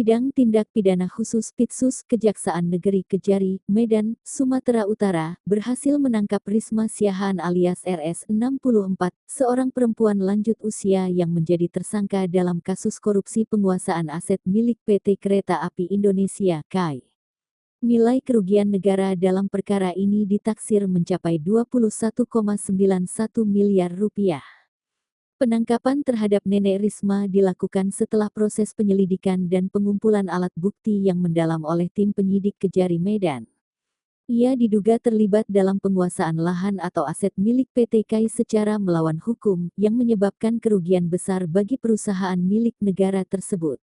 Bidang Tindak Pidana Khusus Pitsus Kejaksaan Negeri Kejari, Medan, Sumatera Utara, berhasil menangkap Risma Siahaan alias RS 64, seorang perempuan lanjut usia yang menjadi tersangka dalam kasus korupsi penguasaan aset milik PT Kereta Api Indonesia (KAI). Nilai kerugian negara dalam perkara ini ditaksir mencapai 21,91 miliar rupiah. Penangkapan terhadap Nenek Risma dilakukan setelah proses penyelidikan dan pengumpulan alat bukti yang mendalam oleh tim penyidik Kejari Medan. Ia diduga terlibat dalam penguasaan lahan atau aset milik PT KAI secara melawan hukum yang menyebabkan kerugian besar bagi perusahaan milik negara tersebut.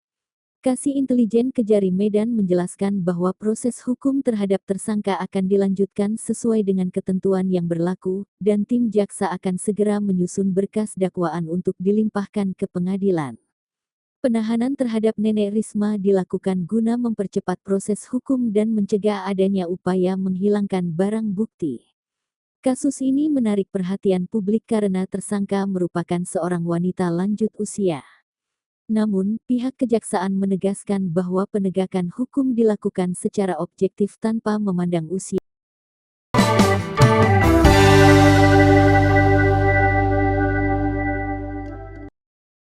Kasih Intelijen Kejari Medan menjelaskan bahwa proses hukum terhadap tersangka akan dilanjutkan sesuai dengan ketentuan yang berlaku, dan tim jaksa akan segera menyusun berkas dakwaan untuk dilimpahkan ke pengadilan. Penahanan terhadap Nenek Risma dilakukan guna mempercepat proses hukum dan mencegah adanya upaya menghilangkan barang bukti. Kasus ini menarik perhatian publik karena tersangka merupakan seorang wanita lanjut usia. Namun, pihak kejaksaan menegaskan bahwa penegakan hukum dilakukan secara objektif tanpa memandang usia.